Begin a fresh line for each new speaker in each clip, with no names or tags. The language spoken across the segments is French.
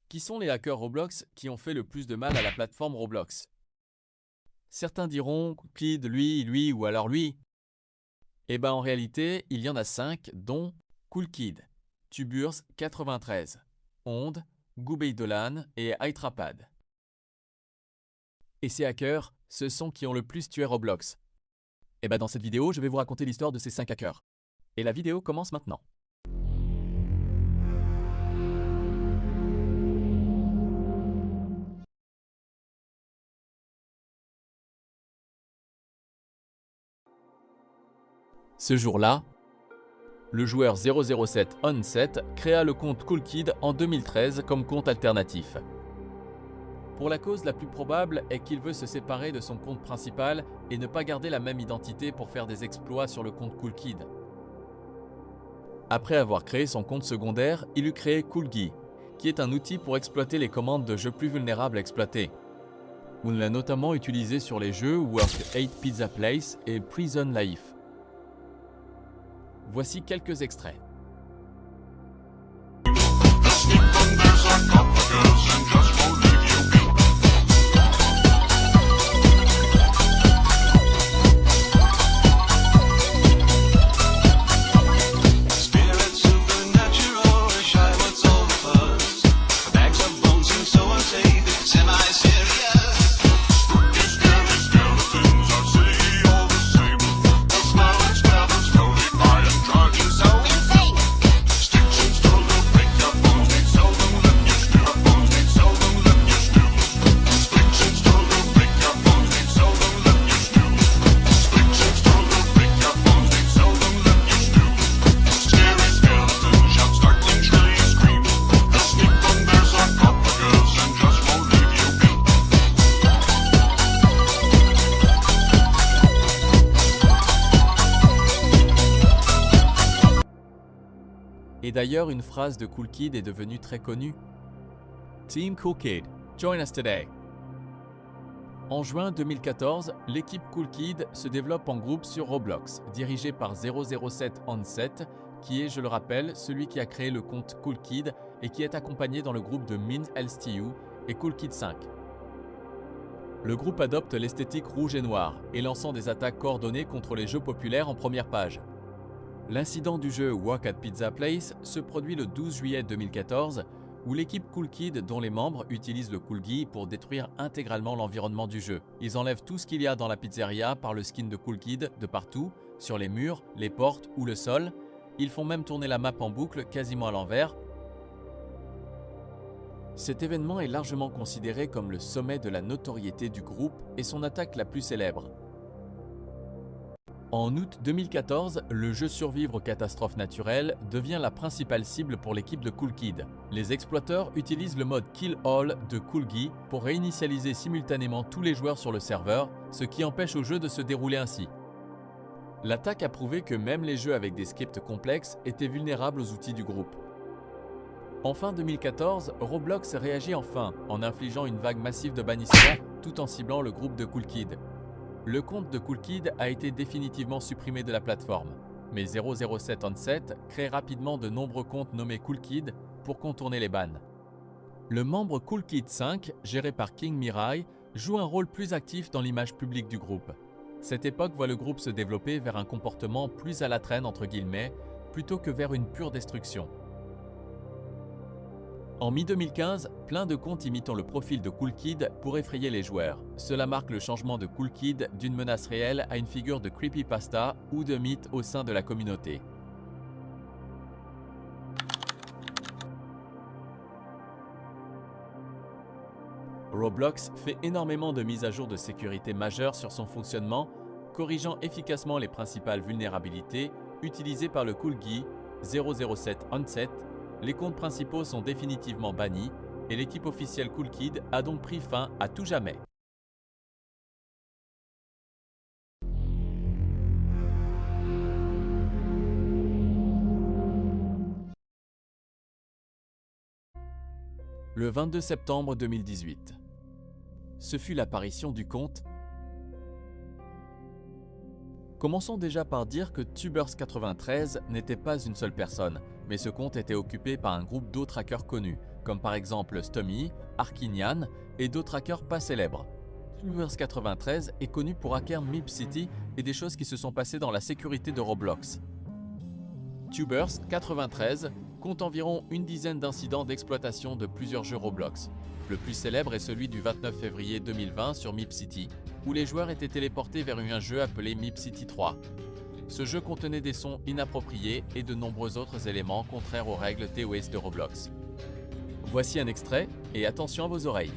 Qui sont les hackers Roblox qui ont fait le plus de mal à la plateforme Roblox? Certains diront Kid, lui ou alors lui. Eh ben en réalité, il y en a 5, dont Cool Kid, Tuburs 93, Onde, Goubey Dolan et Hydrapad. Et ces hackers, ce sont qui ont le plus tué Roblox. Et ben dans cette vidéo, je vais vous raconter l'histoire de ces 5 hackers. Et la vidéo commence maintenant. Ce jour-là, le joueur 007 Onset créa le compte Cool Kid en 2013 comme compte alternatif. Pour la cause la plus probable est qu'il veut se séparer de son compte principal et ne pas garder la même identité pour faire des exploits sur le compte Cool Kid. Après avoir créé son compte secondaire, il eut créé CoolGui, qui est un outil pour exploiter les commandes de jeux plus vulnérables à exploiter. On l'a notamment utilisé sur les jeux Work 8 Pizza Place et Prison Life. Voici quelques extraits. Et d'ailleurs, une phrase de Cool Kid est devenue très connue. Team Cool Kid, join us today. En juin 2014, l'équipe Cool Kid se développe en groupe sur Roblox, dirigé par 007 Onset, qui est, je le rappelle, celui qui a créé le compte Cool Kid et qui est accompagné dans le groupe de MinLSTU et Cool Kid 5. Le groupe adopte l'esthétique rouge et noire et lançant des attaques coordonnées contre les jeux populaires en première page. L'incident du jeu Work at Pizza Place se produit le 12 juillet 2014 où l'équipe Cool Kid dont les membres utilisent le CoolGui pour détruire intégralement l'environnement du jeu. Ils enlèvent tout ce qu'il y a dans la pizzeria par le skin de Cool Kid de partout, sur les murs, les portes ou le sol. Ils font même tourner la map en boucle quasiment à l'envers. Cet événement est largement considéré comme le sommet de la notoriété du groupe et son attaque la plus célèbre. En août 2014, le jeu Survivre aux catastrophes naturelles devient la principale cible pour l'équipe de Cool Kid. Les exploiteurs utilisent le mode Kill All de CoolGui pour réinitialiser simultanément tous les joueurs sur le serveur, ce qui empêche au jeu de se dérouler ainsi. L'attaque a prouvé que même les jeux avec des scripts complexes étaient vulnérables aux outils du groupe. En fin 2014, Roblox réagit enfin en infligeant une vague massive de bannissements tout en ciblant le groupe de Cool Kid. Le compte de Cool Kid a été définitivement supprimé de la plateforme, mais 007 Onset crée rapidement de nombreux comptes nommés Cool Kid pour contourner les bans. Le membre Cool Kid 5, géré par King Mirai, joue un rôle plus actif dans l'image publique du groupe. Cette époque voit le groupe se développer vers un comportement plus à la traîne entre guillemets, plutôt que vers une pure destruction. En mi-2015, plein de comptes imitant le profil de Cool Kid pour effrayer les joueurs. Cela marque le changement de Cool Kid d'une menace réelle à une figure de creepypasta ou de mythe au sein de la communauté. Roblox fait énormément de mises à jour de sécurité majeures sur son fonctionnement, corrigeant efficacement les principales vulnérabilités utilisées par le CoolGui 007 Onset. Les comptes principaux sont définitivement bannis et l'équipe officielle Cool Kid a donc pris fin à tout jamais. Le 22 septembre 2018. Ce fut l'apparition du compte. Commençons déjà par dire que Tubers93 n'était pas une seule personne, mais ce compte était occupé par un groupe d'autres hackers connus, comme par exemple Stummy, Arkinyan et d'autres hackers pas célèbres. Tubers93 est connu pour hacker Mip City et des choses qui se sont passées dans la sécurité de Roblox. Tubers93 compte environ une dizaine d'incidents d'exploitation de plusieurs jeux Roblox. Le plus célèbre est celui du 29 février 2020 sur Mip City, où les joueurs étaient téléportés vers un jeu appelé Mip City 3. Ce jeu contenait des sons inappropriés et de nombreux autres éléments contraires aux règles TOS de Roblox. Voici un extrait et attention à vos oreilles.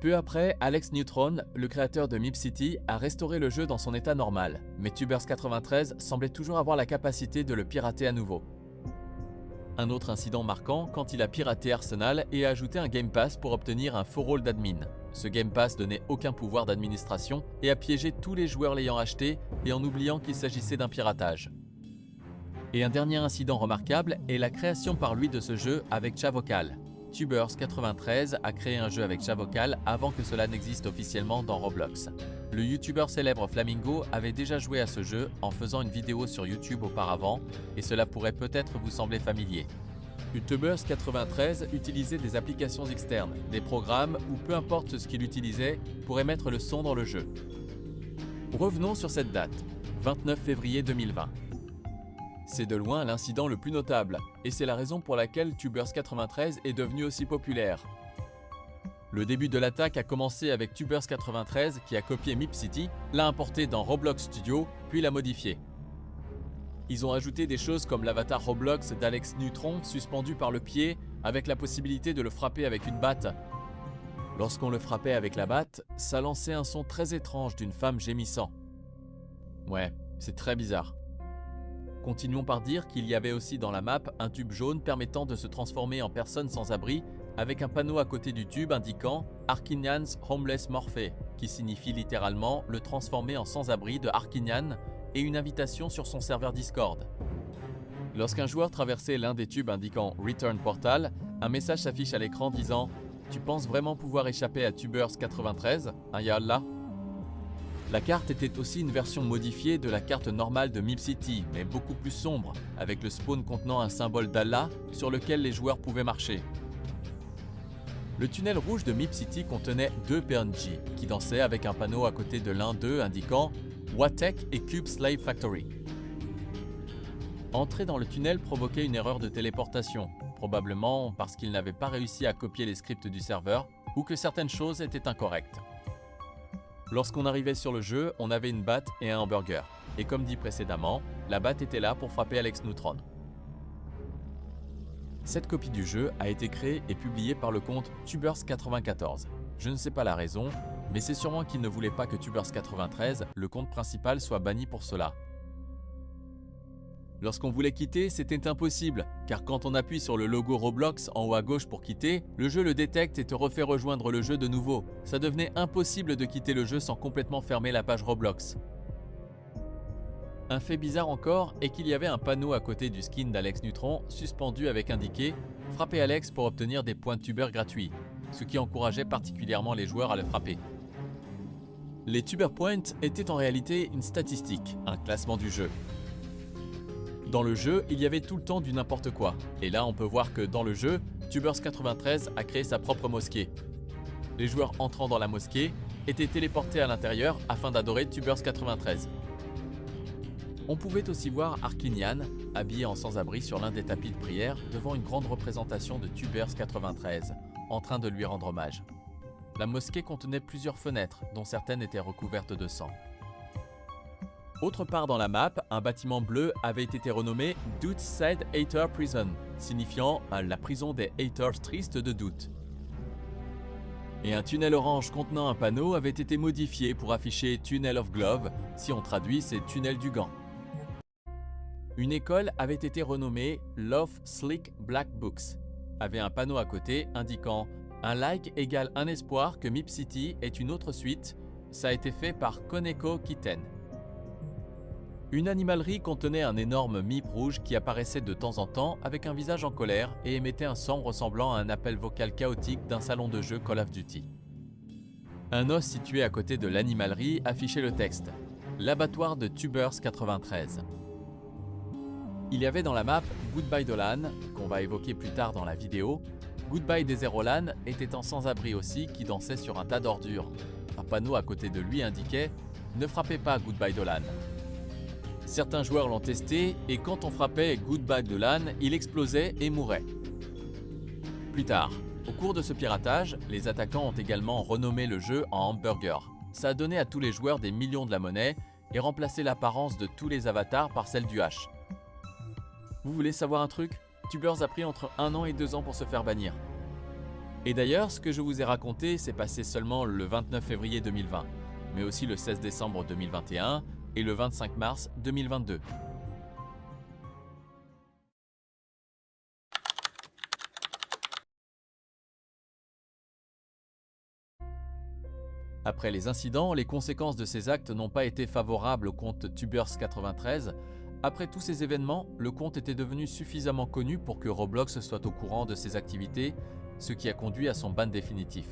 Peu après, Alex Neutron, le créateur de Mip City, a restauré le jeu dans son état normal, mais Tubers93 semblait toujours avoir la capacité de le pirater à nouveau. Un autre incident marquant quand il a piraté Arsenal et a ajouté un Game Pass pour obtenir un faux rôle d'admin. Ce Game Pass donnait aucun pouvoir d'administration et a piégé tous les joueurs l'ayant acheté et en oubliant qu'il s'agissait d'un piratage. Et un dernier incident remarquable est la création par lui de ce jeu avec Chavocal. Tubers93 a créé un jeu avec Chavocal avant que cela n'existe officiellement dans Roblox. Le youtubeur célèbre Flamingo avait déjà joué à ce jeu en faisant une vidéo sur YouTube auparavant et cela pourrait peut-être vous sembler familier. Tubers93 utilisait des applications externes, des programmes ou peu importe ce qu'il utilisait pour émettre le son dans le jeu. Revenons sur cette date, 29 février 2020. C'est de loin l'incident le plus notable, et c'est la raison pour laquelle Tubers93 est devenu aussi populaire. Le début de l'attaque a commencé avec Tubers93 qui a copié Mip City, l'a importé dans Roblox Studio, puis l'a modifié. Ils ont ajouté des choses comme l'avatar Roblox d'Alex Neutron suspendu par le pied avec la possibilité de le frapper avec une batte. Lorsqu'on le frappait avec la batte, ça lançait un son très étrange d'une femme gémissant. Ouais, c'est très bizarre. Continuons par dire qu'il y avait aussi dans la map un tube jaune permettant de se transformer en personne sans abri avec un panneau à côté du tube indiquant Arkinyan's Homeless Morphe, qui signifie littéralement le transformer en sans-abri de Arkinyan et une invitation sur son serveur Discord. Lorsqu'un joueur traversait l'un des tubes indiquant Return Portal, un message s'affiche à l'écran disant « Tu penses vraiment pouvoir échapper à Tubers93, hein Yallah ?» La carte était aussi une version modifiée de la carte normale de Mip City, mais beaucoup plus sombre, avec le spawn contenant un symbole d'Allah sur lequel les joueurs pouvaient marcher. Le tunnel rouge de Mip City contenait deux PNJ qui dansaient avec un panneau à côté de l'un d'eux indiquant Watek et Cube Slave Factory. Entrer dans le tunnel provoquait une erreur de téléportation, probablement parce qu'ils n'avaient pas réussi à copier les scripts du serveur ou que certaines choses étaient incorrectes. Lorsqu'on arrivait sur le jeu, on avait une batte et un hamburger. Et comme dit précédemment, la batte était là pour frapper Alex Neutron. Cette copie du jeu a été créée et publiée par le compte Tubers94. Je ne sais pas la raison, mais c'est sûrement qu'il ne voulait pas que Tubers93, le compte principal, soit banni pour cela. Lorsqu'on voulait quitter, c'était impossible, car quand on appuie sur le logo Roblox en haut à gauche pour quitter, le jeu le détecte et te refait rejoindre le jeu de nouveau. Ça devenait impossible de quitter le jeu sans complètement fermer la page Roblox. Un fait bizarre encore est qu'il y avait un panneau à côté du skin d'Alex Neutron suspendu avec indiqué « Frappez Alex pour obtenir des points Tuber gratuits », ce qui encourageait particulièrement les joueurs à le frapper. Les Tuber Points étaient en réalité une statistique, un classement du jeu. Dans le jeu, il y avait tout le temps du n'importe quoi. Et là, on peut voir que dans le jeu, Tubers93 a créé sa propre mosquée. Les joueurs entrant dans la mosquée étaient téléportés à l'intérieur afin d'adorer Tubers93. On pouvait aussi voir Arkinyan, habillé en sans-abri sur l'un des tapis de prière devant une grande représentation de Tubers93, en train de lui rendre hommage. La mosquée contenait plusieurs fenêtres, dont certaines étaient recouvertes de sang. Autre part dans la map, un bâtiment bleu avait été renommé Doot Side Hater Prison, signifiant la prison des haters tristes de Doot. Et un tunnel orange contenant un panneau avait été modifié pour afficher Tunnel of Glove, si on traduit c'est Tunnel du Gant. Une école avait été renommée Love Slick Black Books, avait un panneau à côté indiquant un like égale un espoir que Mip City est une autre suite, ça a été fait par Koneko Kitten. Une animalerie contenait un énorme Mip rouge qui apparaissait de temps en temps avec un visage en colère et émettait un son ressemblant à un appel vocal chaotique d'un salon de jeu Call of Duty. Un os situé à côté de l'animalerie affichait le texte « L'abattoir de Tubers 93 ». Il y avait dans la map Goodbye Dolan, qu'on va évoquer plus tard dans la vidéo. Goodbye Deserolan était un sans-abri aussi qui dansait sur un tas d'ordures. Un panneau à côté de lui indiquait « Ne frappez pas Goodbye Dolan ». Certains joueurs l'ont testé et quand on frappait Goodbye Dolan, il explosait et mourait. Plus tard, au cours de ce piratage, les attaquants ont également renommé le jeu en hamburger. Ça a donné à tous les joueurs des millions de la monnaie et remplacé l'apparence de tous les avatars par celle du H. Vous voulez savoir un truc? Tubers a pris entre 1 an et 2 ans pour se faire bannir. Et d'ailleurs, ce que je vous ai raconté s'est passé seulement le 29 février 2020, mais aussi le 16 décembre 2021 et le 25 mars 2022. Après les incidents, les conséquences de ces actes n'ont pas été favorables au compte Tubers 93. Après tous ces événements, le compte était devenu suffisamment connu pour que Roblox soit au courant de ses activités, ce qui a conduit à son ban définitif.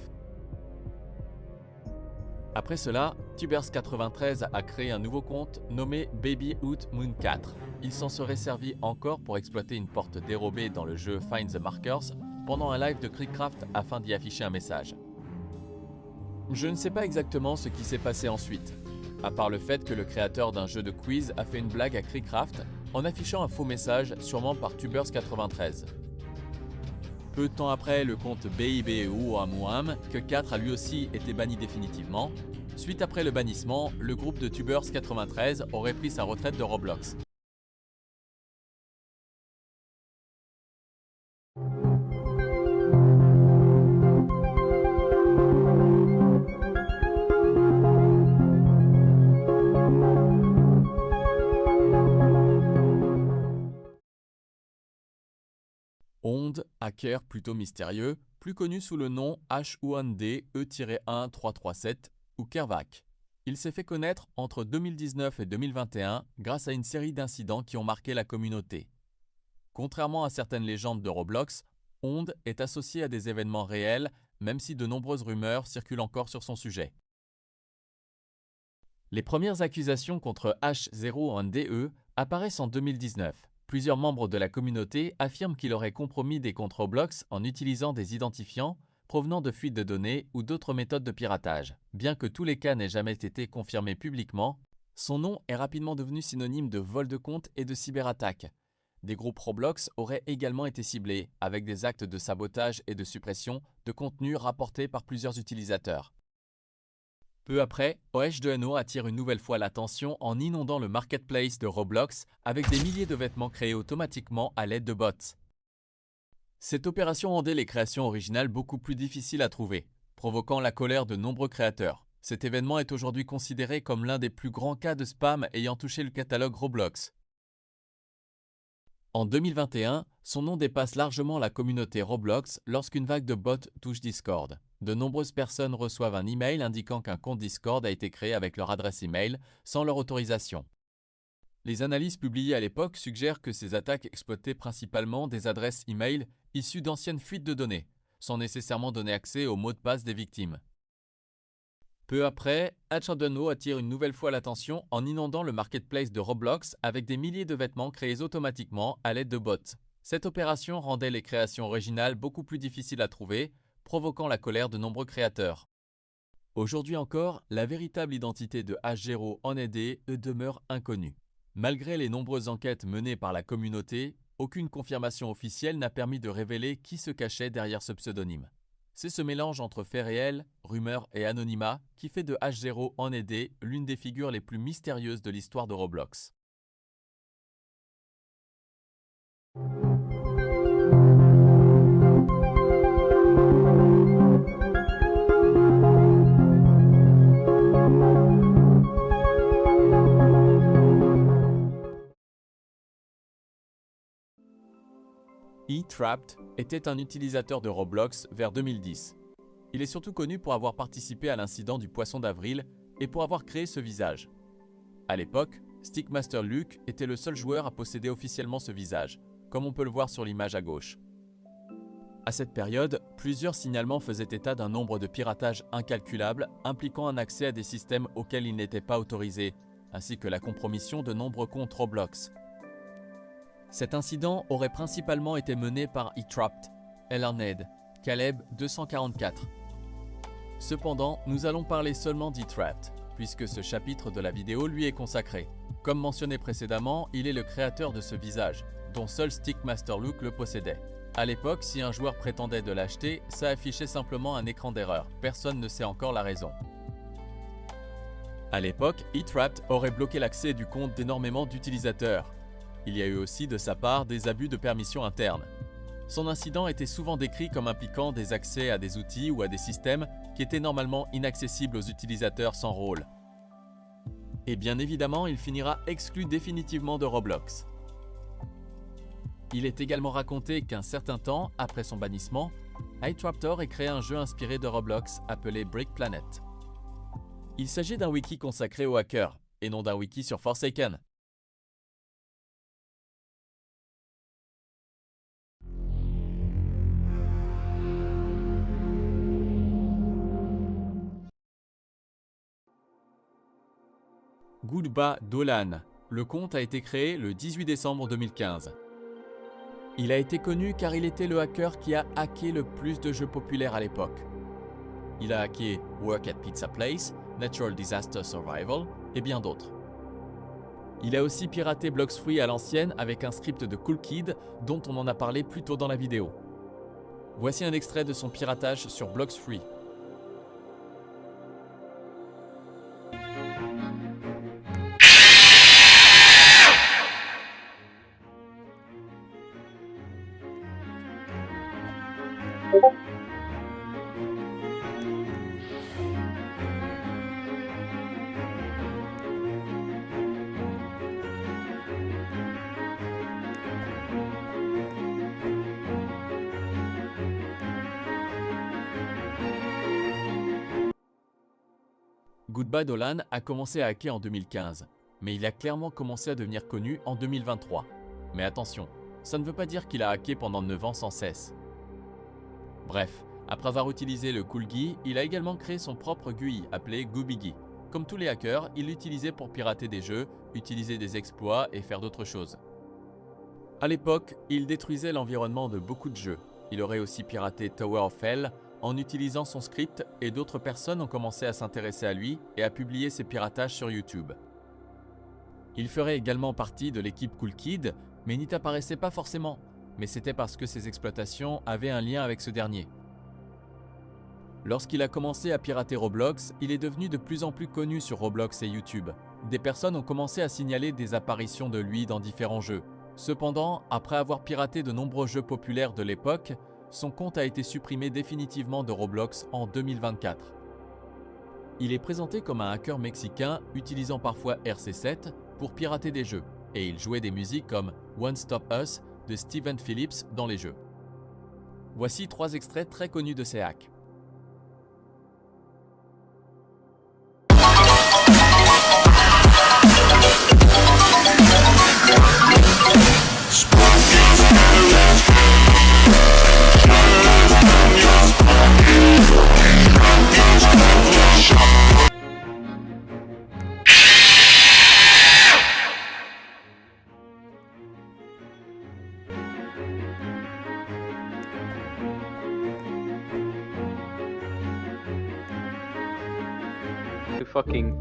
Après cela, Tubers 93 a créé un nouveau compte nommé Babyhood Moon 4. Il s'en serait servi encore pour exploiter une porte dérobée dans le jeu Find the Markers pendant un live de Creekcraft afin d'y afficher un message. Je ne sais pas exactement ce qui s'est passé ensuite, à part le fait que le créateur d'un jeu de quiz a fait une blague à Creekcraft en affichant un faux message sûrement par Tubers 93. Peu de temps après, le compte BIBUAMUAM, que 4 a lui aussi été banni définitivement. Suite après le bannissement, le groupe de Tubers 93 aurait pris sa retraite de Roblox. Onde, hacker plutôt mystérieux, plus connu sous le nom H1D-E-1337 ou Kervak. Il s'est fait connaître entre 2019 et 2021 grâce à une série d'incidents qui ont marqué la communauté. Contrairement à certaines légendes de Roblox, Onde est associé à des événements réels, même si de nombreuses rumeurs circulent encore sur son sujet. Les premières accusations contre H01DE apparaissent en 2019. Plusieurs membres de la communauté affirment qu'il aurait compromis des comptes Roblox en utilisant des identifiants provenant de fuites de données ou d'autres méthodes de piratage. Bien que tous les cas n'aient jamais été confirmés publiquement, son nom est rapidement devenu synonyme de vol de compte et de cyberattaque. Des groupes Roblox auraient également été ciblés, avec des actes de sabotage et de suppression de contenu rapportés par plusieurs utilisateurs. Peu après, OH2NO attire une nouvelle fois l'attention en inondant le marketplace de Roblox avec des milliers de vêtements créés automatiquement à l'aide de bots. Cette opération rendait les créations originales beaucoup plus difficiles à trouver, provoquant la colère de nombreux créateurs. Cet événement est aujourd'hui considéré comme l'un des plus grands cas de spam ayant touché le catalogue Roblox. En 2021, son nom dépasse largement la communauté Roblox lorsqu'une vague de bots touche Discord. De nombreuses personnes reçoivent un email indiquant qu'un compte Discord a été créé avec leur adresse email sans leur autorisation. Les analyses publiées à l'époque suggèrent que ces attaques exploitaient principalement des adresses email issues d'anciennes fuites de données, sans nécessairement donner accès aux mots de passe des victimes. Peu après, H1D attire une nouvelle fois l'attention en inondant le marketplace de Roblox avec des milliers de vêtements créés automatiquement à l'aide de bots. Cette opération rendait les créations originales beaucoup plus difficiles à trouver, provoquant la colère de nombreux créateurs. Aujourd'hui encore, la véritable identité de H0 en aidé demeure inconnue. Malgré les nombreuses enquêtes menées par la communauté, aucune confirmation officielle n'a permis de révéler qui se cachait derrière ce pseudonyme. C'est ce mélange entre faits réels, rumeurs et anonymat qui fait de H0 en aidé l'une des figures les plus mystérieuses de l'histoire de Roblox. eTrapped était un utilisateur de Roblox vers 2010. Il est surtout connu pour avoir participé à l'incident du poisson d'avril et pour avoir créé ce visage. À l'époque, Stickmaster Luke était le seul joueur à posséder officiellement ce visage, comme on peut le voir sur l'image à gauche. À cette période, plusieurs signalements faisaient état d'un nombre de piratages incalculable impliquant un accès à des systèmes auxquels il n'était pas autorisé, ainsi que la compromission de nombreux comptes Roblox. Cet incident aurait principalement été mené par eTrapped, Ellarned, Caleb 244. Cependant, nous allons parler seulement d'eTrapped, puisque ce chapitre de la vidéo lui est consacré. Comme mentionné précédemment, il est le créateur de ce visage, dont seul Stickmaster Luke le possédait. À l'époque, si un joueur prétendait de l'acheter, ça affichait simplement un écran d'erreur. Personne ne sait encore la raison. À l'époque, eTrapped aurait bloqué l'accès du compte d'énormément d'utilisateurs. Il y a eu aussi de sa part des abus de permission interne. Son incident était souvent décrit comme impliquant des accès à des outils ou à des systèmes qui étaient normalement inaccessibles aux utilisateurs sans rôle. Et bien évidemment, il finira exclu définitivement de Roblox. Il est également raconté qu'un certain temps après son bannissement, eTrapped ait créé un jeu inspiré de Roblox appelé Brick Planet. Il s'agit d'un wiki consacré aux hackers, et non d'un wiki sur Forsaken. Goodba Dolan. Le compte a été créé le 18 décembre 2015. Il a été connu car il était le hacker qui a hacké le plus de jeux populaires à l'époque. Il a hacké Work at Pizza Place, Natural Disaster Survival et bien d'autres. Il a aussi piraté Blox Free à l'ancienne avec un script de Cool Kid dont on en a parlé plus tôt dans la vidéo. Voici un extrait de son piratage sur Blox Free. Goodbye Dolan a commencé à hacker en 2015, mais il a clairement commencé à devenir connu en 2023. Mais attention, ça ne veut pas dire qu'il a hacké pendant 9 ans sans cesse. Bref, après avoir utilisé le CoolGui, il a également créé son propre GUI appelé GooBiggy. Comme tous les hackers, il l'utilisait pour pirater des jeux, utiliser des exploits et faire d'autres choses. À l'époque, il détruisait l'environnement de beaucoup de jeux. Il aurait aussi piraté Tower of Hell en utilisant son script et d'autres personnes ont commencé à s'intéresser à lui et à publier ses piratages sur YouTube. Il ferait également partie de l'équipe Cool Kid, mais n'y apparaissait pas forcément, mais c'était parce que ses exploitations avaient un lien avec ce dernier. Lorsqu'il a commencé à pirater Roblox, il est devenu de plus en plus connu sur Roblox et YouTube. Des personnes ont commencé à signaler des apparitions de lui dans différents jeux. Cependant, après avoir piraté de nombreux jeux populaires de l'époque, son compte a été supprimé définitivement de Roblox en 2024. Il est présenté comme un hacker mexicain utilisant parfois RC7 pour pirater des jeux, et il jouait des musiques comme One Stop Us de Steven Phillips dans les jeux. Voici 3 extraits très connus de ces hacks.
Fucking.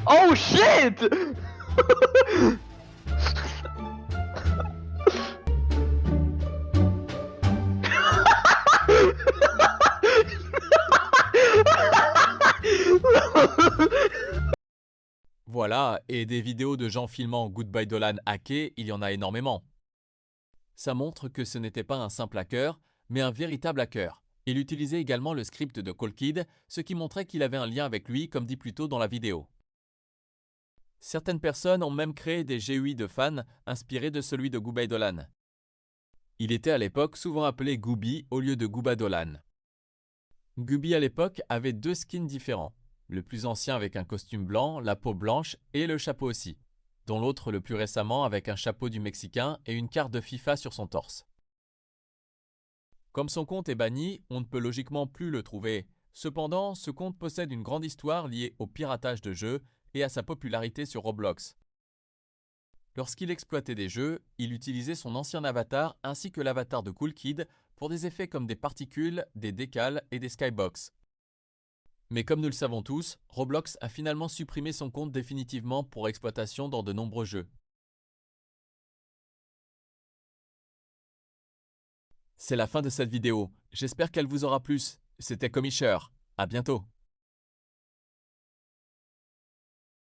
Oh shit!
Voilà, et des vidéos de gens filmant Goodbye Dolan hacké, il y en a énormément. Ça montre que ce n'était pas un simple hacker, mais un véritable hacker. Il utilisait également le script de CoolKid, ce qui montrait qu'il avait un lien avec lui, comme dit plus tôt dans la vidéo. Certaines personnes ont même créé des GUI de fans inspirés de celui de Goodbye Dolan. Il était à l'époque souvent appelé Gooby au lieu de Gooba Dolan. Gooby à l'époque avait 2 skins différents, le plus ancien avec un costume blanc, la peau blanche et le chapeau aussi, dont l'autre le plus récemment avec un chapeau du Mexicain et une carte de FIFA sur son torse. Comme son compte est banni, on ne peut logiquement plus le trouver. Cependant, ce compte possède une grande histoire liée au piratage de jeux et à sa popularité sur Roblox. Lorsqu'il exploitait des jeux, il utilisait son ancien avatar ainsi que l'avatar de CoolKid pour des effets comme des particules, des décals et des skybox. Mais comme nous le savons tous, Roblox a finalement supprimé son compte définitivement pour exploitation dans de nombreux jeux. C'est la fin de cette vidéo. J'espère qu'elle vous aura plu. C'était Comisher. À bientôt.